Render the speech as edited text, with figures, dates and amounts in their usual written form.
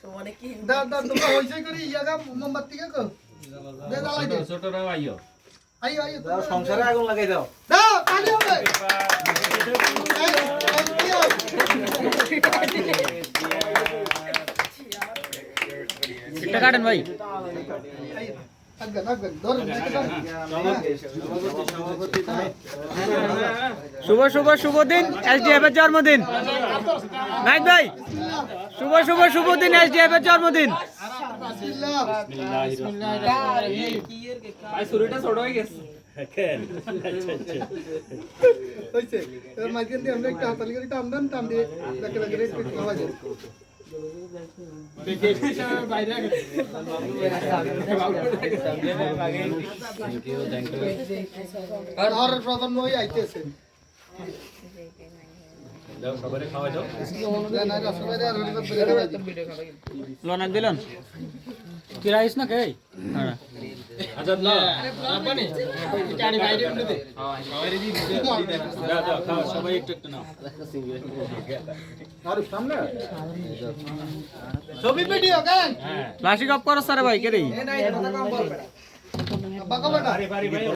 তোমরা হইছে করি ইয়াগা মোমবাতি কে কো দে জ্বালাই দে ছোটরা আইও আইও দাও সংসারে আগুন লাগাই দাও দাও কালি হবে এটা কাটেন ভাই শুভ শুভ শুভ দিন এসডিএফ এর জন্মদিন নাইট ভাই শুভ শুভ শুভ দিন এসডিএফ এর জন্মদিন ভাই শুরুটা ছোট হয়ে গেছে হইছে এর মাঝখান দিয়ে আমরা একটা হাতালি করে টান দেন টান দিয়ে দেখে দেখে একটু খাওয়া যায় আর প্রধান নই আইতেছে দাও সবারে খাওয়া দাও না রসবারে আর ভিডিও খাওয়া লোনাক দিলেন কি রাইস না কে হ্যাঁ আজাদ না রাব্বানি চারি বাইরে উঠে দে সবারে দি দাও দাও খাও সবাই একটু একটু নাও আর সামনে ছবি ভিডিও গান প্লাস্টিক অফ করো স্যার ভাই কে রে বাকা বাটা আরে ভাই